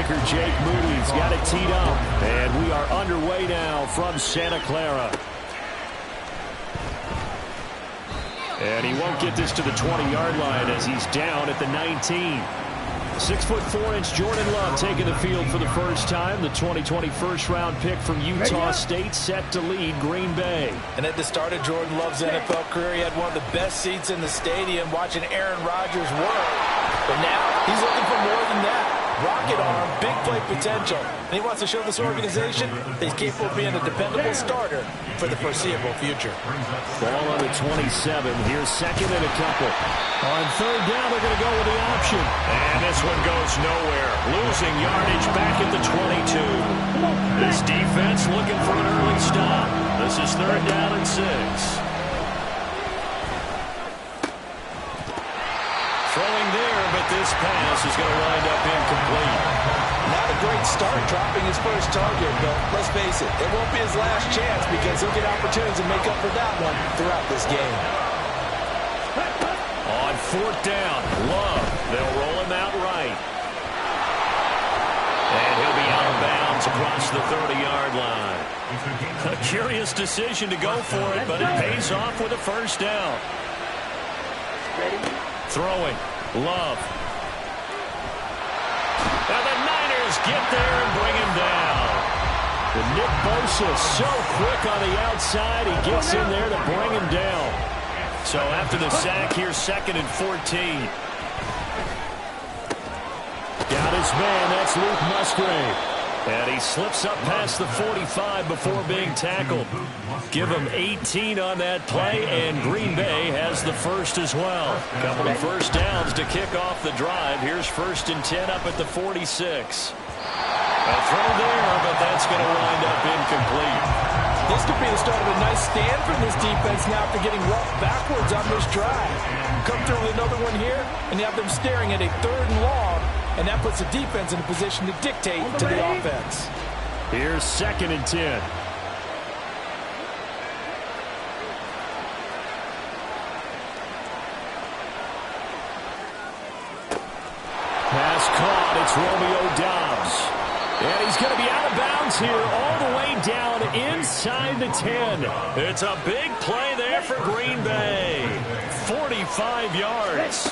linebacker Jake Moody's got it teed up. And we are underway now from Santa Clara. And he won't get this to the 20-yard line as he's down at the 19. 6'4" Jordan Love taking the field for the first time. The 2020 first-round pick from Utah State set to lead Green Bay. And at the start of Jordan Love's NFL career, he had one of the best seats in the stadium watching Aaron Rodgers work. But now he's looking for more than that. Rocket arm, big play potential. And he wants to show this organization that he's capable of being a dependable starter for the foreseeable future. Ball on the 27. Here's second and a couple. On third down, they're going to go with the option. And this one goes nowhere. Losing yardage back at the 22. This defense looking for an early stop. This is third down and 6. Throwing there, but this pass is going to wind up incomplete. Not a great start dropping his first target, but let's face it, it won't be his last chance because he'll get opportunities to make up for that one throughout this game. On fourth down, Love. They'll roll him out right. And he'll be out of bounds across the 30-yard line. A curious decision to go for it, but it pays off with a first down. Throwing, Love. And the Niners get there and bring him down. The Nick Bosa so quick on the outside, he gets in there to bring him down. So after the sack, here's second and 14. Got his man, that's Luke Musgrave. And he slips up past the 45 before being tackled. Give him 18 on that play, and Green Bay has the first as well. A couple of first downs to kick off the drive. Here's first and 10 up at the 46. A throw there, but that's going to wind up incomplete. This could be the start of a nice stand for this defense now after getting roughed backwards on this drive. Come through with another one here, and you have them staring at a third and long. And that puts the defense in a position to dictate to the offense. Here's second and 10. Pass caught. It's Romeo Doubs. And he's going to be out of bounds here all the way down inside the 10. It's a big play there for Green Bay. 45 yards.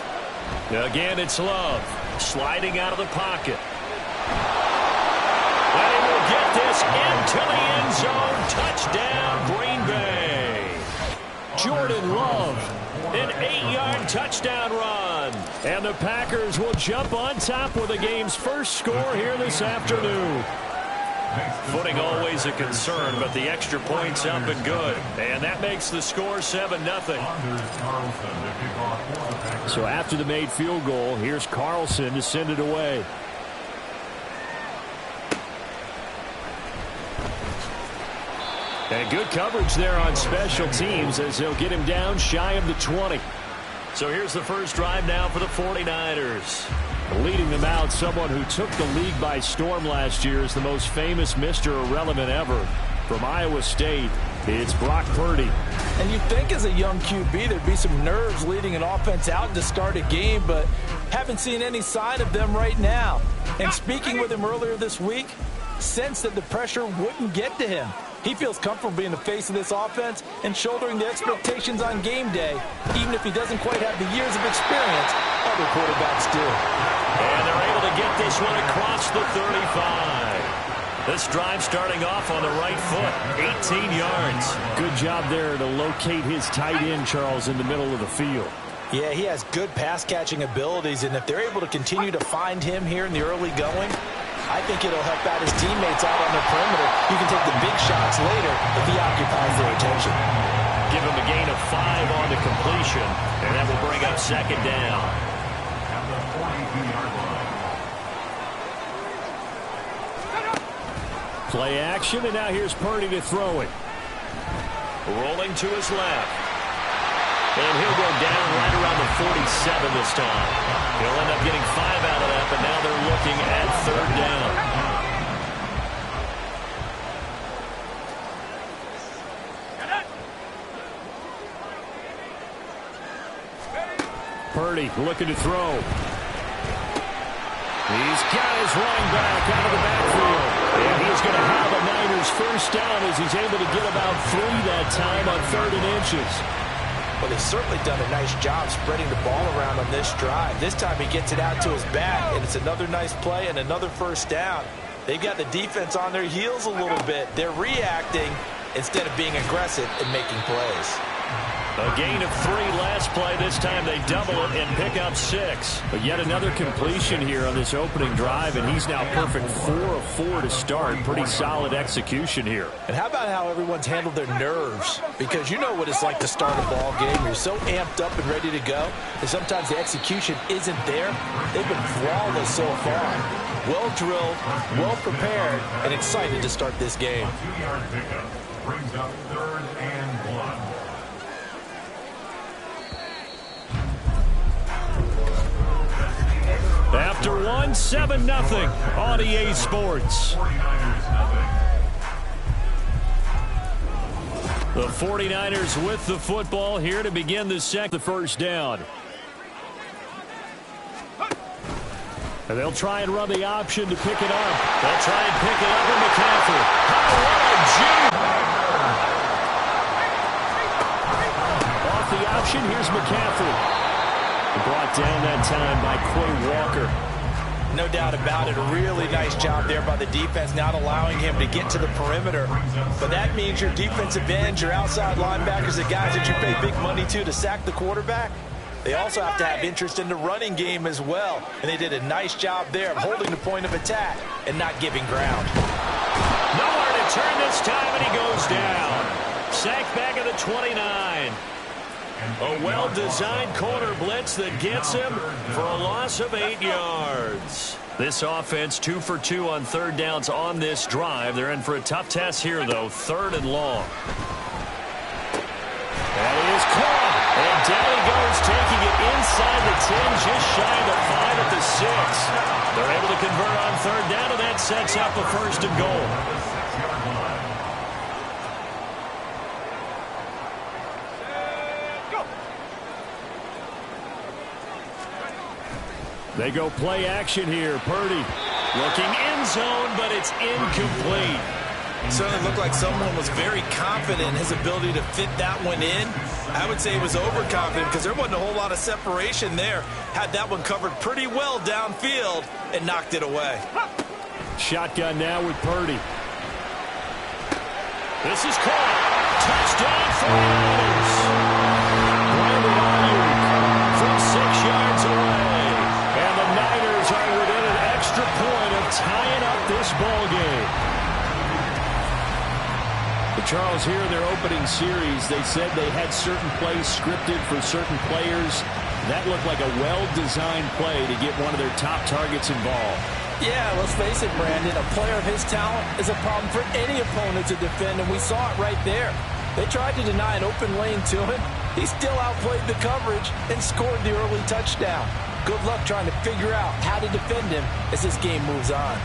Again, it's Love. Sliding out of the pocket. And he will get this into the end zone. Touchdown, Green Bay. Jordan Love, an 8-yard touchdown run. And the Packers will jump on top with the game's first score here this afternoon. Footing always a concern, but the extra point's up and good. And that makes the score 7-0. So after the made field goal, here's Carlson to send it away. And good coverage there on special teams as they'll get him down shy of the 20. So here's the first drive now for the 49ers. Leading them out, someone who took the league by storm last year is the most famous Mr. Irrelevant ever. From Iowa State, it's Brock Purdy. And you'd think as a young QB there'd be some nerves leading an offense out to start a game, but haven't seen any sign of them right now. And speaking with him earlier this week, sensed that the pressure wouldn't get to him. He feels comfortable being the face of this offense and shouldering the expectations on game day, even if he doesn't quite have the years of experience other quarterbacks do. And they're able to get this one across the 35. This drive starting off on the right foot, 18 yards. Good job there to locate his tight end, Charles, in the middle of the field. Yeah, he has good pass-catching abilities, and if they're able to continue to find him here in the early going, I think it'll help out his teammates out on the perimeter. You can take the big shots later if he occupies their attention. Give him a gain of 5 on the completion, and that will bring up second down. Play action, and now here's Purdy to throw it. Rolling to his left. And he'll go down right around the 47 this time. He'll end up getting 5 out of that, but now they're looking at third down. Purdy looking to throw. He's got his running back out of the backfield. And he's going to have a Niners first down as he's able to get about 3 that time on 3rd and inches. Well, they've certainly done a nice job spreading the ball around on this drive. This time he gets it out to his back, and it's another nice play and another first down. They've got the defense on their heels a little bit. They're reacting instead of being aggressive and making plays. A gain of 3 last play. This time they double it and pick up 6. But yet another completion here on this opening drive, and he's now perfect 4 of 4 to start. Pretty solid execution here. And how about how everyone's handled their nerves? Because you know what it's like to start a ball game. You're so amped up and ready to go, and sometimes the execution isn't there. They've been flawless so far. Well drilled, well prepared, and excited to start this game. Brings up 3rd and 1. After 1, 7-0 on EA Sports. The 49ers with the football here to begin the first down. And they'll try and run the option to pick it up. They'll try and pick it up in McCaffrey. Off the option, here's McCaffrey. Brought down that time by Quay Walker. No doubt about it. A really nice job there by the defense, not allowing him to get to the perimeter. But that means your defensive ends, your outside linebackers, the guys that you pay big money to sack the quarterback, they also have to have interest in the running game as well. And they did a nice job there of holding the point of attack and not giving ground. Nowhere to turn this time, and he goes down. Sacked back at the 29. A well-designed corner blitz that gets him for a loss of 8 yards. This offense 2 for 2 on 3rd downs on this drive. They're in for a tough test here, though. 3rd and long. That is caught. And down he goes, taking it inside the 10, just shy of the 5 at the 6. They're able to convert on 3rd down, and that sets up a 1st and goal. They go play action here. Purdy looking end zone, but it's incomplete. It certainly looked like someone was very confident in his ability to fit that one in. I would say he was overconfident because there wasn't a whole lot of separation there. Had that one covered pretty well downfield and knocked it away. Shotgun now with Purdy. This is caught. Touchdown 49ers. Brandon Ayuk from 6 yards away. And the Niners are within an extra point of tying up this ball game. But Charles, here in their opening series, they said they had certain plays scripted for certain players. That looked like a well-designed play to get one of their top targets involved. Yeah, let's face it, Brandon. A player of his talent is a problem for any opponent to defend, and we saw it right there. They tried to deny an open lane to him. He still outplayed the coverage and scored the early touchdown. Good luck trying to figure out how to defend him as this game moves on.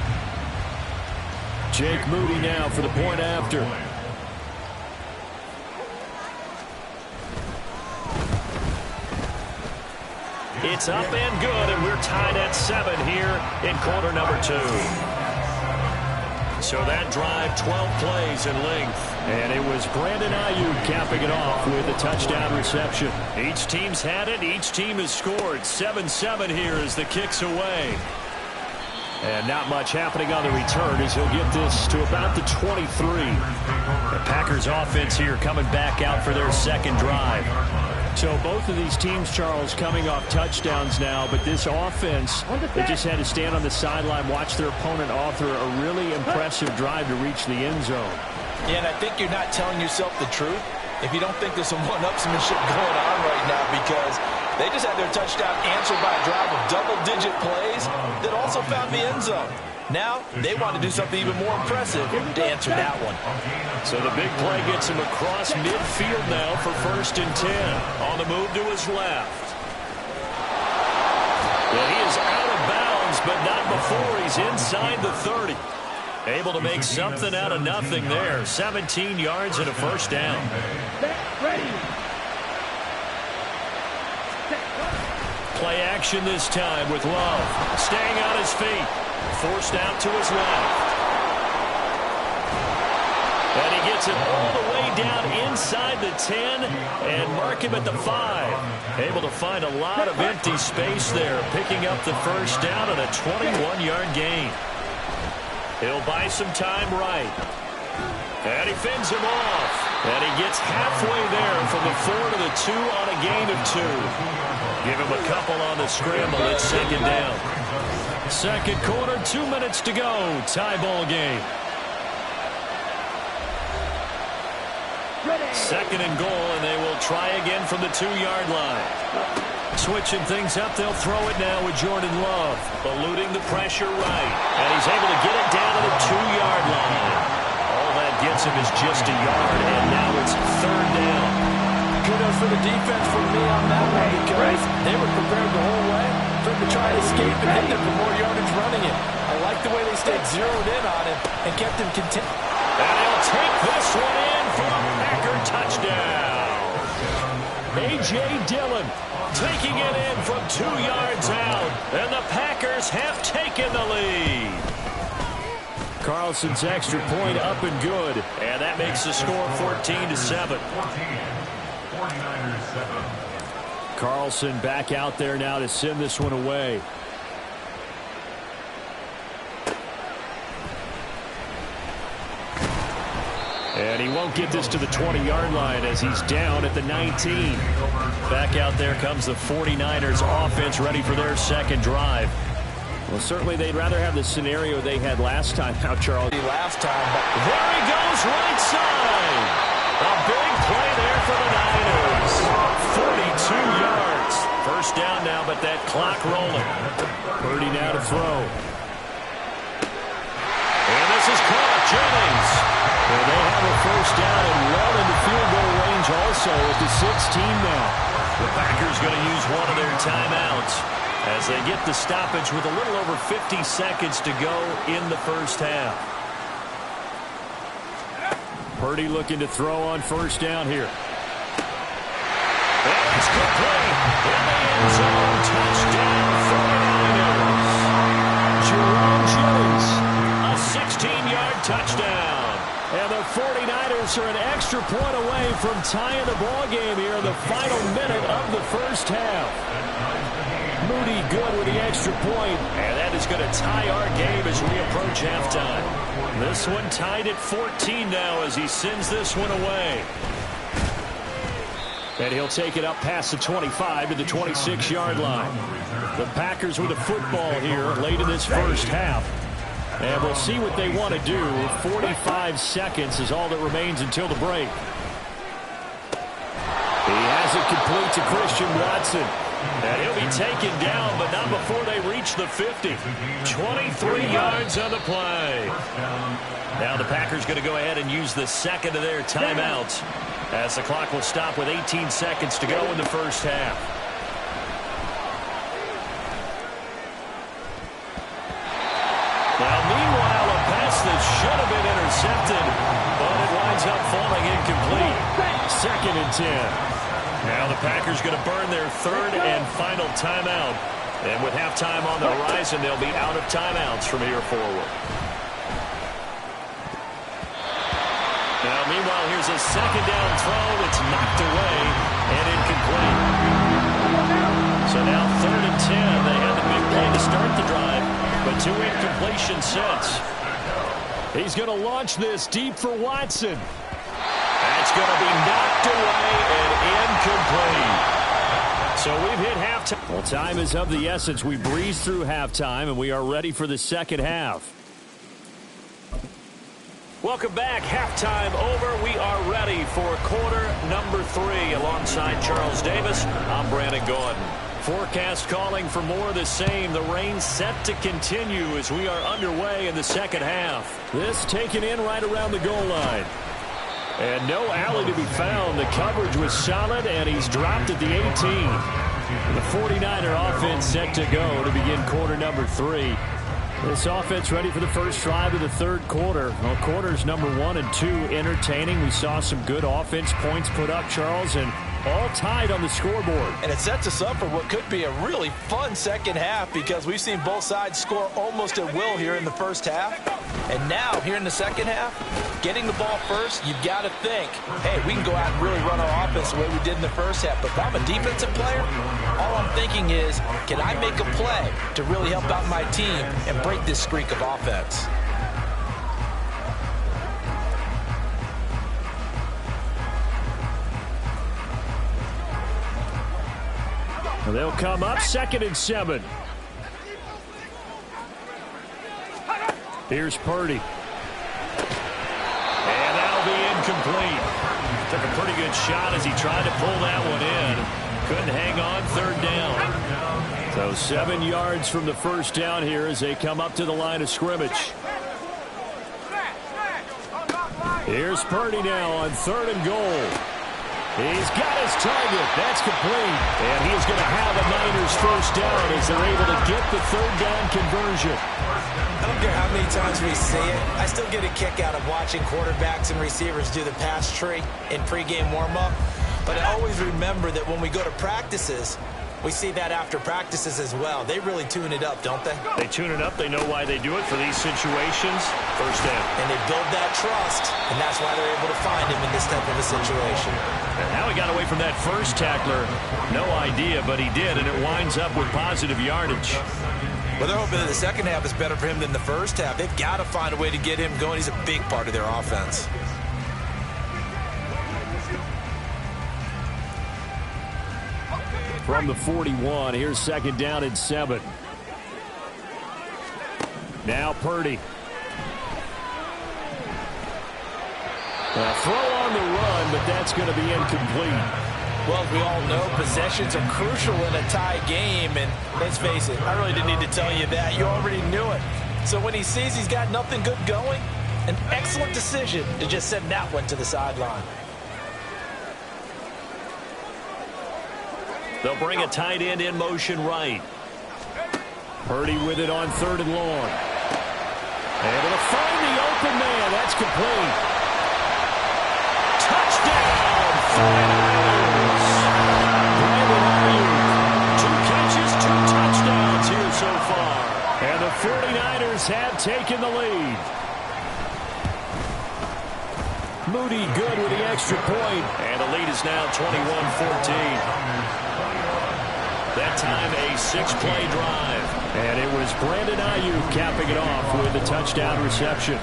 Jake Moody now for the point after. It's up and good, and we're tied at 7 here in quarter number 2. So that drive, 12 plays in length. And it was Brandon Ayuk capping it off with a touchdown reception. Each team's had it. Each team has scored. 7-7 here as the kick's away. And not much happening on the return as he'll get this to about the 23. The Packers offense here coming back out for their second drive. So both of these teams, Charles, coming off touchdowns now, but this offense, they just had to stand on the sideline, watch their opponent author a really impressive drive to reach the end zone. Yeah, and I think you're not telling yourself the truth if you don't think there's some one-upsmanship going on right now, because they just had their touchdown answered by a drive of double-digit plays that also found the end zone. Now, they want to do something even more impressive to answer that one. So the big play gets him across midfield now for 1st and 10. On the move to his left. Well, he is out of bounds, but not before he's inside the 30. Able to make something out of nothing there. 17 yards and a 1st down. Play action this time with Love. Staying on his feet. Forced out to his left. And he gets it all the way down inside the 10 and mark him at the 5. Able to find a lot of empty space there, picking up the first down on a 21-yard gain. He'll buy some time right. And he fends him off. And he gets halfway there from the 4 to the 2 on a gain of 2. Give him a couple on the scramble. It's second down. Second quarter, 2 minutes to go. Tie ball game. Second and goal, and they will try again from the 2-yard line. Switching things up, they'll throw it now with Jordan Love. Eluding the pressure right. And he's able to get it down to the 2-yard line. All that gets him is just a yard, and now it's third down. Kudos for the defense for me on that one, because they were prepared the whole way for him to try to escape and hit him for more yardage running it. I like the way they stayed zeroed in on him and kept him content. And he'll take this one in for a Packer touchdown. A.J. Dillon taking it in from 2 yards out, and the Packers have taken the lead. Carlson's extra point up and good, and that makes the score 14-7. 49ers 7. Carlson back out there now to send this one away. And he won't get this to the 20-yard line as he's down at the 19. Back out there comes the 49ers offense ready for their second drive. Well, certainly they'd rather have the scenario they had last time out, Charles. Last time. There he goes, right side. A big play there for the Niners. 42 yards. First down now, but that clock rolling. Purdy now to throw. And this is caught. Jennings. Well, they have a first down and well into field goal range also at the 16 now. The Packers going to use one of their timeouts as they get the stoppage with a little over 50 seconds to go in the first half. Purdy looking to throw on first down here. And it's complete in the end zone. Touchdown 49ers. Jerome Jennings, a 16-yard touchdown. And the 49ers are an extra point away from tying the ball game here in the final minute of the first half. Moody good with the extra point, and that is going to tie our game as we approach halftime. This one tied at 14 now as he sends this one away. And he'll take it up past the 25 to the 26-yard line. The Packers with the football here late in this first half. And we'll see what they want to do. 45 seconds is all that remains until the break. He has it complete to Christian Watson. And he'll be taken down, but not before they reach the 50. 23 yards on the play. Now the Packers going to go ahead and use the second of their timeouts as the clock will stop with 18 seconds to go in the first half. Now, meanwhile, a pass that should have been intercepted, but it winds up falling incomplete. Second and 10. Now the Packers going to burn their third and final timeout. And with halftime on the horizon, they'll be out of timeouts from here forward. Now, meanwhile, here's a second down throw that's knocked away and incomplete. So now third and 10. They had the big play to start the drive, but 2 incompletions since. He's going to launch this deep for Watson. That's going to be knocked away and incomplete. So we've hit halftime. Well, time is of the essence. We breezed through halftime, and we are ready for the second half. Welcome back. Halftime over. We are ready for quarter number 3. Alongside Charles Davis, I'm Brandon Gordon. Forecast calling for more of the same. The rain set to continue as we are underway in the second half. This taken in right around the goal line. And no alley to be found. The coverage was solid, and he's dropped at the 18. The 49er offense set to go to begin quarter number 3. This offense ready for the first drive of the third quarter. Well, quarters number 1 and 2 entertaining. We saw some good offense points put up, Charles, and all tied on the scoreboard. And it sets us up for what could be a really fun second half because we've seen both sides score almost at will here in the first half. And now, here in the second half, getting the ball first, you've got to think, hey, we can go out and really run our offense the way we did in the first half. But if I'm a defensive player, all I'm thinking is, can I make a play to really help out my team and break this streak of offense? They'll come up 2nd and 7. Here's Purdy. And that'll be incomplete. Took a pretty good shot as he tried to pull that one in. Couldn't hang on, 3rd down. So 7 yards from the first down here as they come up to the line of scrimmage. Here's Purdy now on 3rd and goal. He's got his target. That's complete. And he is going to have a Niners first down as they're able to get the 3rd down conversion. I don't care how many times we see it. I still get a kick out of watching quarterbacks and receivers do the pass tree in pregame warm-up. But I always remember that when we go to practices, we see that after practices as well. They really tune it up, don't they? They tune it up. They know why they do it for these situations. First down. And they build that trust, and that's why they're able to find him in this type of a situation. And how he got away from that first tackler, no idea, but he did, and it winds up with positive yardage. Well, they're hoping that the second half is better for him than the first half. They've got to find a way to get him going. He's a big part of their offense. From the 41, here's 2nd down and 7. Now Purdy. A throw on the run, but that's going to be incomplete. Well, as we all know, possessions are crucial in a tie game, and let's face it, I really didn't need to tell you that. You already knew it. So when he sees he's got nothing good going, an excellent decision to just send that one to the sideline. They'll bring a tight end in motion right. Purdy with it on 3rd and long. Able to find the open man. That's complete. Touchdown! Niners! Brandon Ayuk. 2 catches, 2 touchdowns here so far. And the 49ers have taken the lead. Moody good with the extra point. And the lead is now 21-14. That time a 6-play drive. And it was Brandon Ayuk capping it off with the touchdown reception.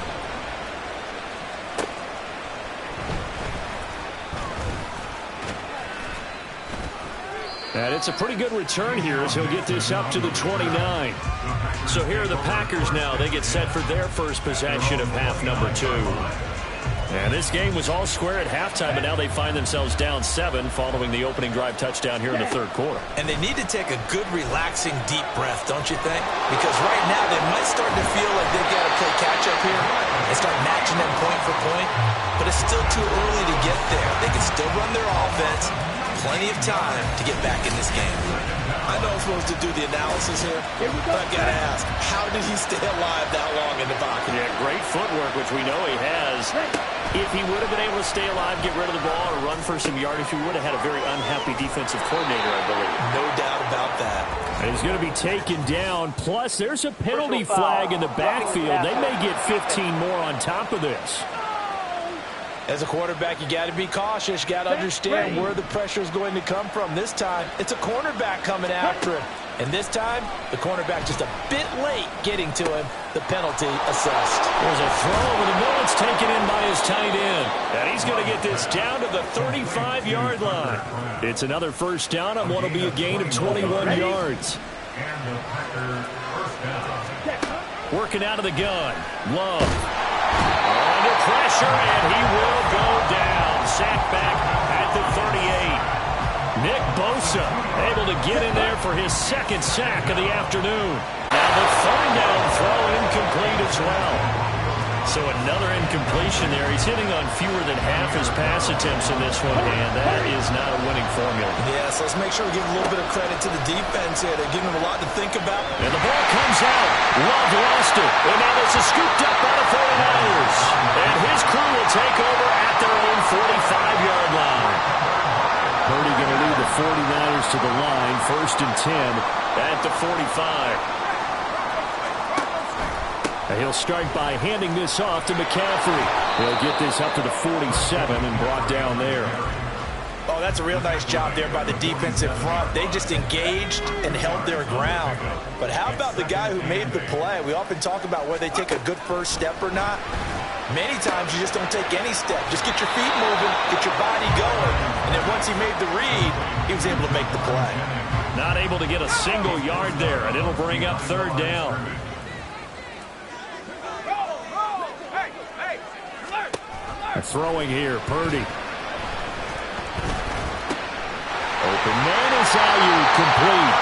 And it's a pretty good return here as he'll get this up to the 29. So here are the Packers now. They get set for their first possession of half number 2. And this game was all square at halftime, but now they find themselves down 7 following the opening drive touchdown here in the 3rd quarter. And they need to take a good, relaxing, deep breath, don't you think? Because right now they might start to feel like they've got to play catch-up here and start matching them point for point. But it's still too early to get there. They can still run their offense. Plenty of time to get back in this game. I know I'm supposed to do the analysis here, but I've got to ask, how did he stay alive that long in the pocket? Yeah, great footwork, which we know he has. If he would have been able to stay alive, get rid of the ball, or run for some yardage, he would have had a very unhappy defensive coordinator, I believe. No doubt about that. And he's going to be taken down. Plus, there's a penalty flag in the backfield. They may get 15 more on top of this. As a quarterback, you got to be cautious. You got to understand where the pressure is going to come from. This time, it's a cornerback coming after him. And this time, the cornerback just a bit late getting to him. The penalty assessed. There's a throw over the middle. It's taken in by his tight end. And he's going to get this down to the 35-yard line. It's another first down on what will be a gain of 21 yards. Working out of the gun. Love. Under pressure, and he will go down. Sacked back at the 38. Nick Bosa able to get in there for his 2nd sack of the afternoon. Now the 3rd down throw incomplete as well. So another incompletion there. He's hitting on fewer than half his pass attempts in this one, and that is not a winning formula. Yes, let's make sure we give a little bit of credit to the defense here. They're giving him a lot to think about. And the ball comes out. Love lost it. And now this is scooped up by the 49ers. And his crew will take over at their own 45-yard line. Purdy to the line. 1st and 10 at the 45. He'll start by handing this off to McCaffrey. He'll get this up to the 47 and brought down there. Oh, that's a real nice job there by the defense in front. They just engaged and held their ground. But how about the guy who made the play? We often talk about whether they take a good first step or not. Many times you just don't take any step. Just get your feet moving, get your body going. And then once he made the read, he was able to make the play. Not able to get a single yard there, and it'll bring up 3rd down. Throwing here, Purdy. Open man is Ayuk, complete.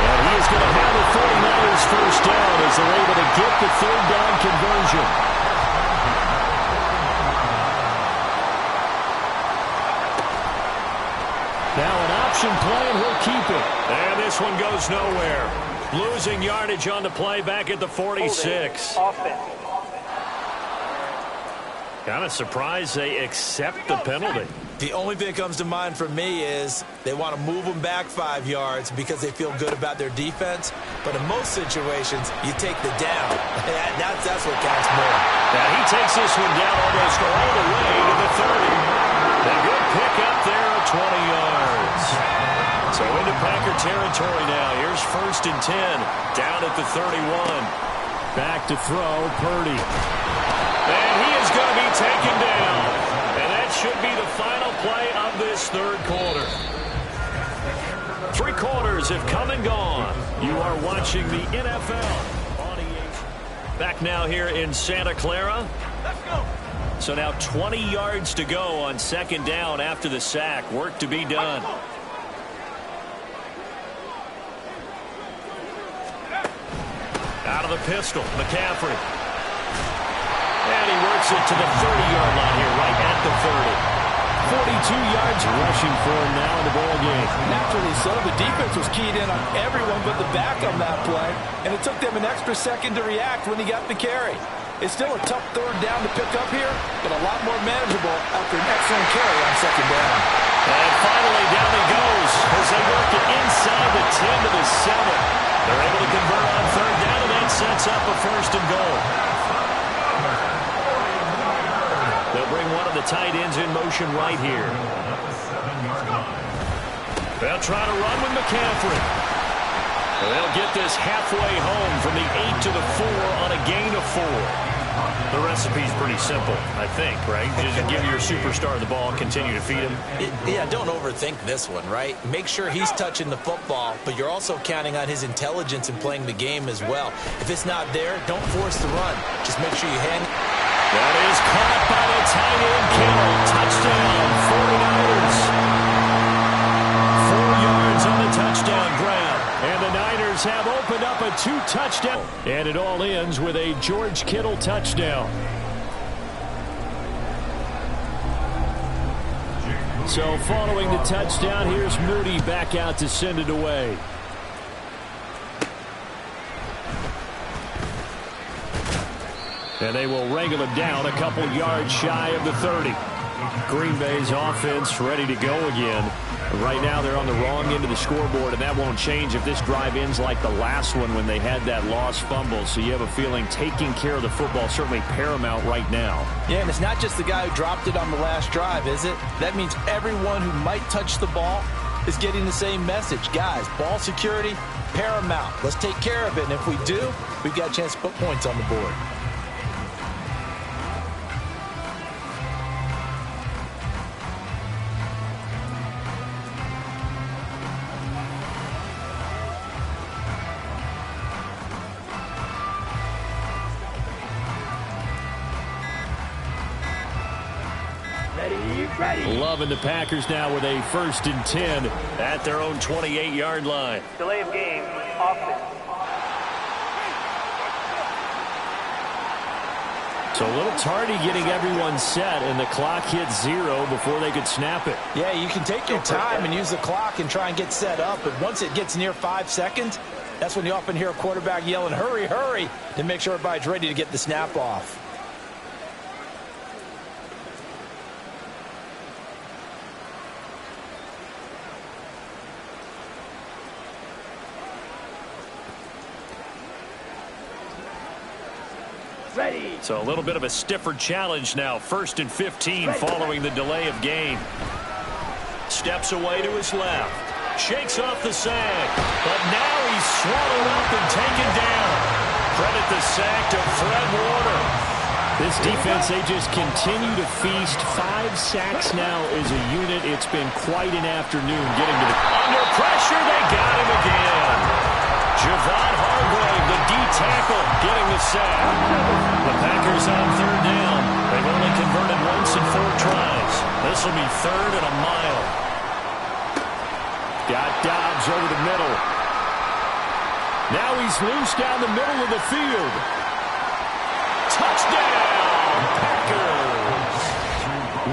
And he is going to have the 49ers first down as they're able to get the 3rd down conversion. Now an option play, and he'll keep it. And this one goes nowhere. Losing yardage on the play back at the 46. Kind of surprised they accept the penalty. The only thing that comes to mind for me is they want to move them back 5 yards because they feel good about their defense. But in most situations, you take the down. That's what counts more. Now he takes this one down almost all the way to the 30. A good pick up there at 20 yards. So into Packer territory now. Here's 1st and 10 down at the 31. Back to throw, Purdy. And he is going to be taken down. And that should be the final play of this 3rd quarter. 3 quarters have come and gone. You are watching the NFL on EA. Back now here in Santa Clara. Let's go. So now 20 yards to go on 2nd down after the sack. Work to be done. Out of the pistol, McCaffrey. And he works it to the 30-yard line here, right at the 30. 42 yards rushing for him now in the ball game. Naturally so. The defense was keyed in on everyone but the back on that play, and it took them an extra second to react when he got the carry. It's still a tough 3rd down to pick up here, but a lot more manageable after an excellent carry on 2nd down. And finally down he goes as they work it inside the 10 to the 7. They're able to convert on 3rd down, and that sets up a 1st and goal. They'll bring one of the tight ends in motion right here. They'll try to run with McCaffrey. They'll get this halfway home from the 8 to the 4 on a gain of 4. The recipe's pretty simple, I think, right? Just give your superstar the ball, continue to feed him. Yeah, don't overthink this one, right? Make sure he's touching the football, but you're also counting on his intelligence in playing the game as well. If it's not there, don't force the run. Just make sure you hand. That is caught by the tight end, Kittle. Touchdown, 49ers. 4 yards on the touchdown grab. And the Niners have opened up a 2-touchdown. And it all ends with a George Kittle touchdown. So following the touchdown, here's Moody back out to send it away. And they will wrangle him down a couple yards shy of the 30. Green Bay's offense ready to go again. Right now they're on the wrong end of the scoreboard, and that won't change if this drive ends like the last one when they had that lost fumble. So you have a feeling taking care of the football certainly paramount right now. Yeah, and it's not just the guy who dropped it on the last drive, is it? That means everyone who might touch the ball is getting the same message. Guys, ball security, paramount. Let's take care of it, and if we do, we've got a chance to put points on the board. Loving the Packers now with a 1st and 10 at their own 28-yard line. Delay of game, offense. So a little tardy getting everyone set, and the clock hit 0 before they could snap it. Yeah, you can take your time and use the clock and try and get set up, but once it gets near 5 seconds, that's when you often hear a quarterback yelling, hurry, hurry, to make sure everybody's ready to get the snap off. So a little bit of a stiffer challenge now. 1st and 15 following the delay of game. Steps away to his left. Shakes off the sack. But now he's swallowed up and taken down. Credit the sack to Fred Warner. This defense, they just continue to feast. 5 sacks now as a unit. It's been quite an afternoon getting to the... Under pressure, they got him again. Javon Hargrave, the D tackle, getting the sack. The Packers on 3rd down. They've only converted once in 4 tries. This will be 3rd and a mile. Got Dobbs over the middle. Now he's loose down the middle of the field. Touchdown, Packers.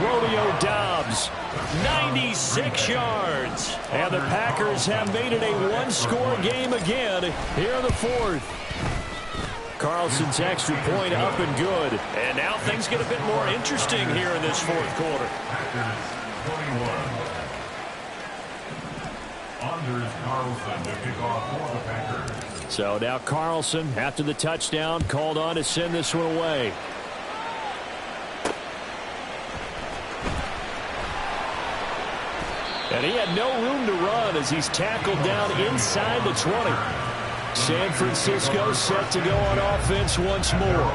Rodeo Dobbs, 96 yards. And the Packers have made it a 1-score game again here in the 4th. Carlson's extra point up and good. And now things get a bit more interesting here in this 4th quarter. Anders Carlson to kick off for the Packers. So now Carlson, after the touchdown, called on to send this one away. And he had no room to run as he's tackled down inside the 20. San Francisco set to go on offense once more.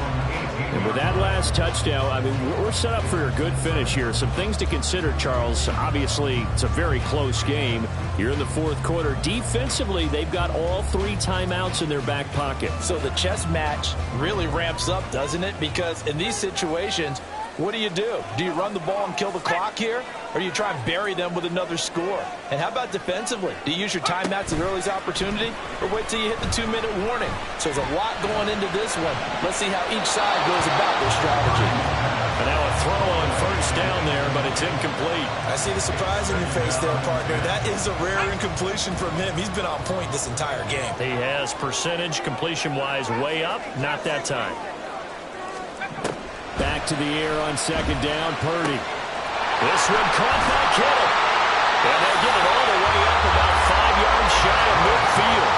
And with that last touchdown, I mean, we're set up for a good finish here. Some things to consider, Charles. Obviously, it's a very close game here in the 4th quarter. Defensively, they've got all 3 timeouts in their back pocket. So the chess match really ramps up, doesn't it? Because in these situations, what do? Do you run the ball and kill the clock here? Or do you try and bury them with another score? And how about defensively? Do you use your timeouts at early's opportunity? Or wait till you hit the 2-minute warning? So there's a lot going into this one. Let's see how each side goes about their strategy. And now a throw on 1st down there, but it's incomplete. I see the surprise in your face there, partner. That is a rare incompletion from him. He's been on point this entire game. He has percentage completion-wise way up. Not that time. Back to the air on 2nd down, Purdy. This one caught by Kittle. And they'll get it all the way up about 5 yards shy of midfield.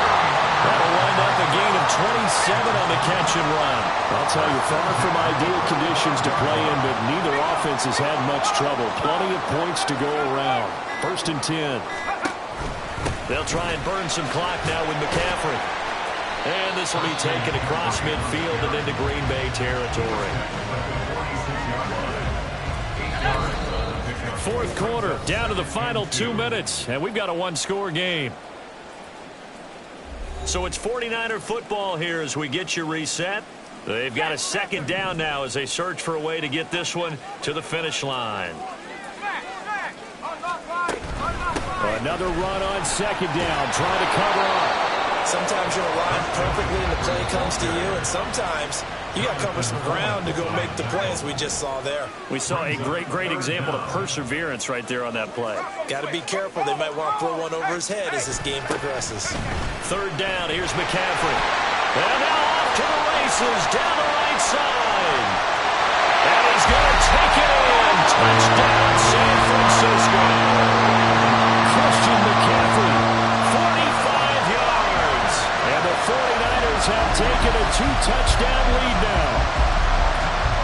That'll wind up a gain of 27 on the catch and run. I'll tell you, far from ideal conditions to play in, but neither offense has had much trouble. Plenty of points to go around. 1st and 10. They'll try and burn some clock now with McCaffrey. And this will be taken across midfield and into Green Bay territory. 4th quarter, down to the final 2 minutes, and we've got a 1-score game. So it's 49er football here as we get you reset. They've got a 2nd down now as they search for a way to get this one to the finish line. Another run on 2nd down, trying to cover up. Sometimes you're aligned perfectly and the play comes to you, and sometimes you got to cover some ground to go make the play, as we just saw there. We saw a great example of perseverance right there on that play. Got to be careful. They might want to throw one over his head as this game progresses. 3rd down. Here's McCaffrey. And now off to the races down the right side. And he's going to take it in. Touchdown, San Francisco. Christian McCaffrey, 45 yards. And the 49ers have taken a 2-touchdown lead now.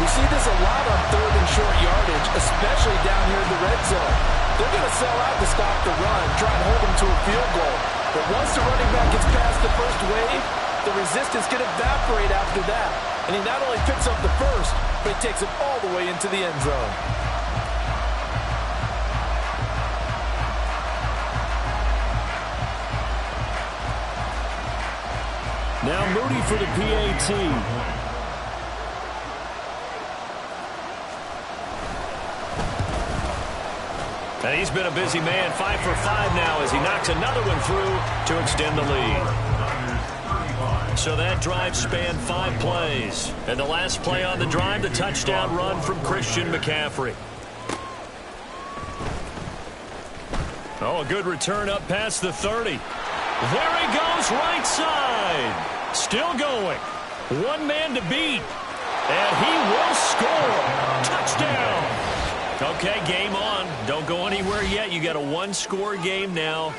We see this a lot on 3rd and short yardage, especially down here in the red zone. They're going to sell out to stop the run, try and hold them to a field goal. But once the running back gets past the first wave, the resistance can evaporate after that. And he not only picks up the first, but he takes it all the way into the end zone. Now Moody for the PAT. And he's been a busy man, 5 for 5 now as he knocks another one through to extend the lead. So that drive spanned 5 plays. And the last play on the drive, the touchdown run from Christian McCaffrey. Oh, a good return up past the 30. There he goes, right side. Still going. One man to beat. And he will score. Touchdown. Okay, game on. Don't go anywhere yet. You got a 1-score game now.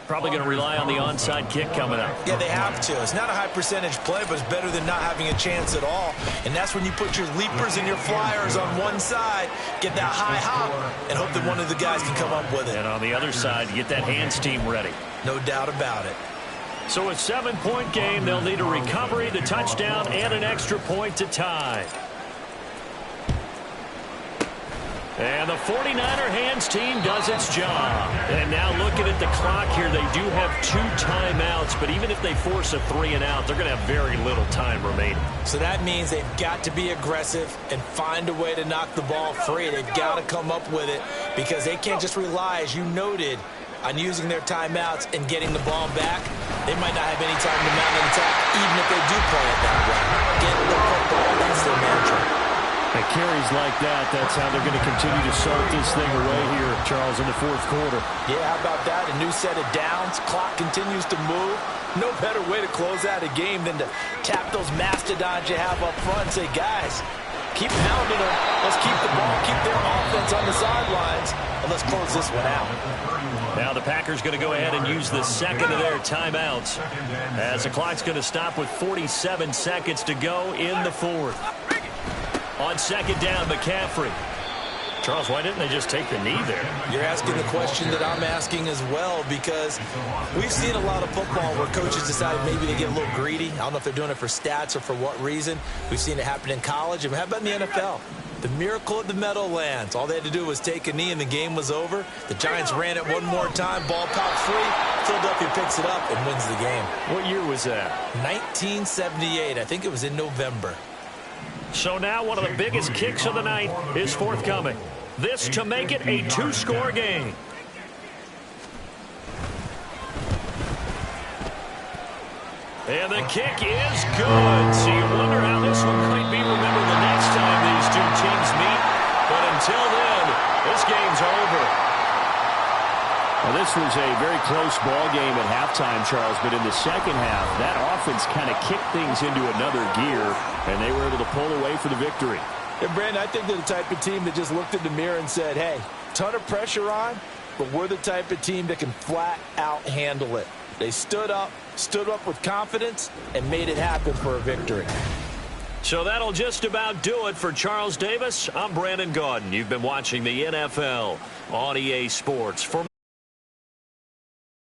Probably going to rely on the onside kick coming up. Yeah, they have to. It's not a high percentage play, but it's better than not having a chance at all. And that's when you put your leapers and your flyers on one side, get that high hop, and hope that one of the guys can come up with it. And on the other side, you get that hands team ready. No doubt about it. So a 7-point game. They'll need a recovery, the touchdown, and an extra point to tie. And the 49er hands team does its job. And now looking at the clock here, they do have 2 timeouts, but even if they force a 3-and-out, they're going to have very little time remaining. So that means they've got to be aggressive and find a way to knock the ball free. They've got to come up with it because they can't just rely, as you noted, on using their timeouts and getting the ball back. They might not have any time to mount an attack, even if they do play it that way. Get the football, that's their mantra. At carries like that, that's how they're going to continue to salt this thing away here, Charles, in the fourth quarter. Yeah, how about that? A new set of downs. Clock continues to move. No better way to close out a game than to tap those mastodons you have up front and say, guys, keep pounding them. Let's keep the ball, keep their offense on the sidelines, and let's close this one out. Now the Packers going to go ahead and use the second of their timeouts as the clock's going to stop with 47 seconds to go in the fourth. On second down, McCaffrey. Charles, why didn't they just take the knee there? You're asking the question that I'm asking as well, because we've seen a lot of football where coaches decide maybe they get a little greedy. I don't know if they're doing it for stats or for what reason. We've seen it happen in college. And how about in the NFL? The miracle of the Meadowlands. All they had to do was take a knee and the game was over. The Giants ran it one more time. Ball popped free. Philadelphia picks it up and wins the game. What year was that? 1978. I think it was in November. So now one of the biggest kicks of the night is forthcoming. This to make it a 2-score game. And the kick is good. So you wonder how this one might be remembered the next time these two teams meet. But until then, this game's over. Well, this was a very close ball game at halftime, Charles, but in the second half, that offense kind of kicked things into another gear, and they were able to pull away for the victory. And, Brandon, I think they're the type of team that just looked in the mirror and said, hey, ton of pressure on, but we're the type of team that can flat out handle it. They stood up with confidence, and made it happen for a victory. So that'll just about do it for Charles Davis. I'm Brandon Gaudin. You've been watching the NFL on EA Sports. For